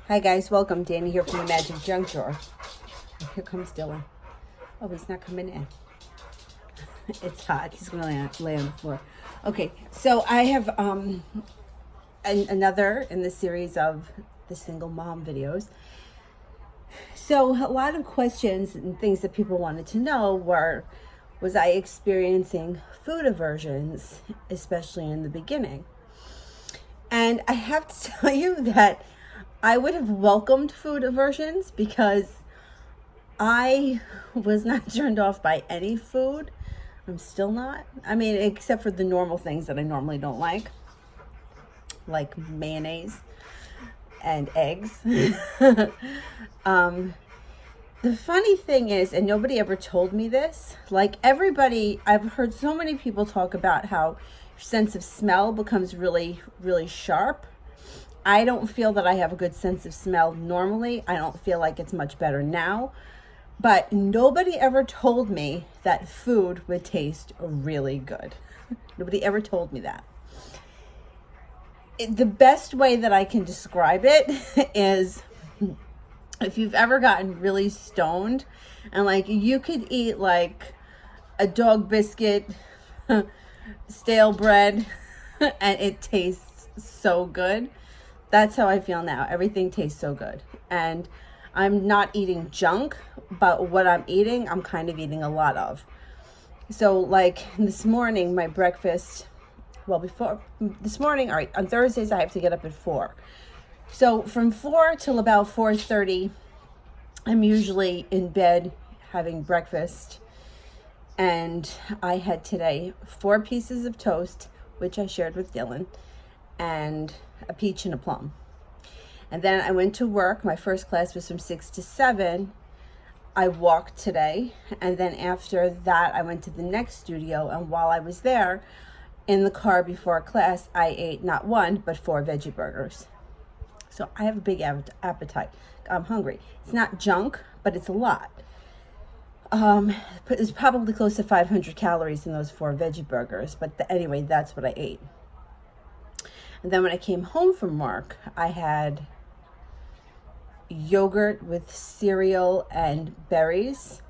Hi guys, welcome. Danny here from the Magic Junk Drawer. Here comes Dylan. Oh, he's not coming in. It's hot. He's going to lay on the floor. Okay, so I have another in the series of the single mom videos. So a lot of questions and things that people wanted to know was I experiencing food aversions, especially in the beginning? And I have to tell you that I would have welcomed food aversions because I was not turned off by any food. I'm still not. I mean, except for the normal things that I normally don't like mayonnaise and eggs. The funny thing is, and nobody ever told me this, like everybody, I've heard so many people talk about how your sense of smell becomes really, really sharp. I don't feel that I have a good sense of smell normally. I don't feel like it's much better now. But nobody ever told me that food would taste really good. Nobody ever told me that. The best way that I can describe it is if you've ever gotten really stoned and like you could eat like a dog biscuit, stale bread, and it tastes so good. That's how I feel now. Everything tastes so good. And I'm not eating junk, but what I'm eating, I'm kind of eating a lot of. So like this morning, my breakfast, this morning, all right, on Thursdays, I have to get up at 4. So from 4 till about 4:30, I'm usually in bed having breakfast. And I had today 4 pieces of toast, which I shared with Dylan, and a peach and a plum. And then I went to work. My first class was from 6 to 7. I walked today. And then after that, I went to the next studio. And while I was there, in the car before class, I ate not 1, but 4 veggie burgers. So I have a big appetite. I'm hungry. It's not junk, but it's a lot. It's probably close to 500 calories in those 4 veggie burgers. But anyway, that's what I ate. And then when I came home from work, I had yogurt with cereal and berries,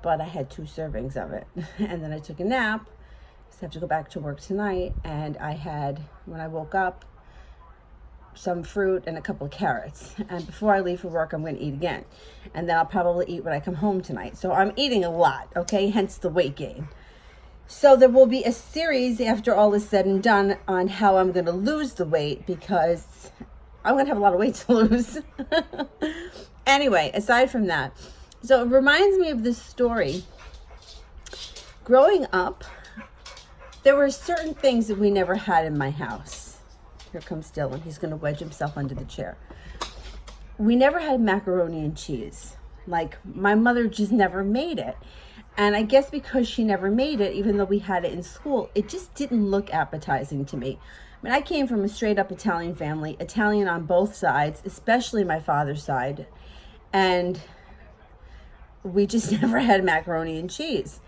but I had 2 servings of it. And then I took a nap, so I have to go back to work tonight. And I had, when I woke up, some fruit and a couple of carrots. And before I leave for work, I'm going to eat again. And then I'll probably eat when I come home tonight. So I'm eating a lot, okay? Hence the weight gain. So there will be a series after all is said and done on how I'm going to lose the weight because I'm going to have a lot of weight to lose. Anyway, aside from that, so it reminds me of this story. Growing up, there were certain things that we never had in my house. Here comes Dylan. He's going to wedge himself under the chair. We never had macaroni and cheese. Like, my mother just never made it. And I guess because she never made it, even though we had it in school, it just didn't look appetizing to me. I mean, I came from a straight up Italian family, Italian on both sides, especially my father's side. And we just never had macaroni and cheese.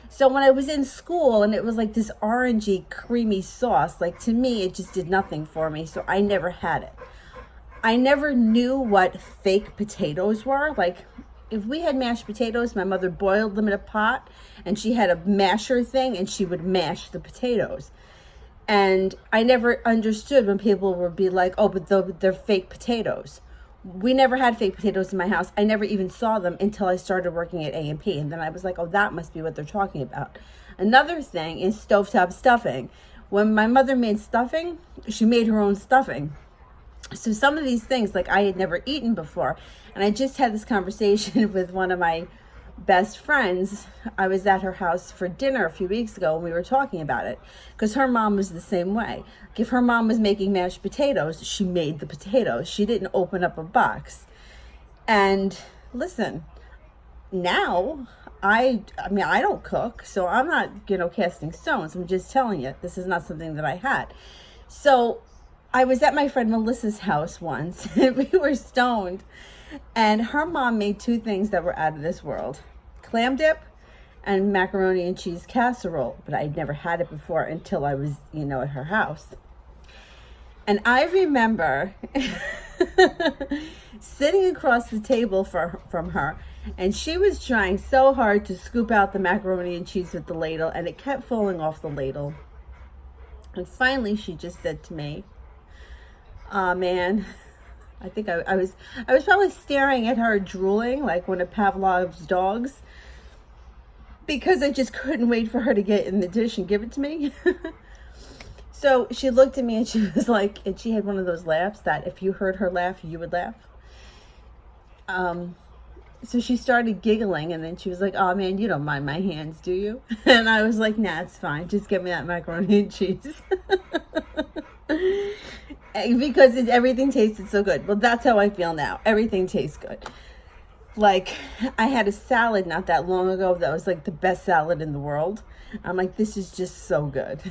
So when I was in school and it was like this orangey, creamy sauce, like to me, it just did nothing for me. So I never had it. I never knew what fake potatoes were. Like, if we had mashed potatoes, my mother boiled them in a pot and she had a masher thing and she would mash the potatoes. And I never understood when people would be like, oh, but they're fake potatoes. We never had fake potatoes in my house. I never even saw them until I started working at A&P. And then I was like, oh, that must be what they're talking about. Another thing is stovetop stuffing. When my mother made stuffing, she made her own stuffing. So some of these things, like I had never eaten before. And I just had this conversation with one of my best friends. I was at her house for dinner a few weeks ago and we were talking about it. Because her mom was the same way. Like if her mom was making mashed potatoes, she made the potatoes. She didn't open up a box. And listen, now I mean, I don't cook. So I'm not, casting stones. I'm just telling you, this is not something that I had. So I was at my friend Melissa's house once and we were stoned and her mom made 2 things that were out of this world. Clam dip and macaroni and cheese casserole, but I'd never had it before until I was, at her house. And I remember sitting across the table from her, and she was trying so hard to scoop out the macaroni and cheese with the ladle, and it kept falling off the ladle. And finally she just said to me, "Aw, man." I think I was probably staring at her drooling like one of Pavlov's dogs, because I just couldn't wait for her to get in the dish and give it to me. So she looked at me and she was like, and she had one of those laughs that if you heard her laugh, you would laugh. So she started giggling, and then she was like, "Oh man, you don't mind my hands, do you?" And I was like, "Nah, it's fine. Just give me that macaroni and cheese." Because everything tasted so good. Well, that's how I feel now. Everything tastes good. Like, I had a salad not that long ago that was like the best salad in the world. I'm like, this is just so good.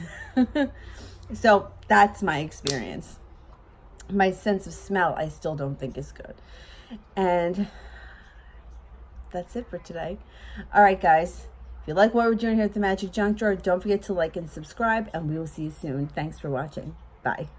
So that's my experience. My sense of smell, I still don't think is good. And that's it for today. All right, guys. If you like what we're doing here at the Magic Junk Drawer, don't forget to like and subscribe, and we will see you soon. Thanks for watching. Bye.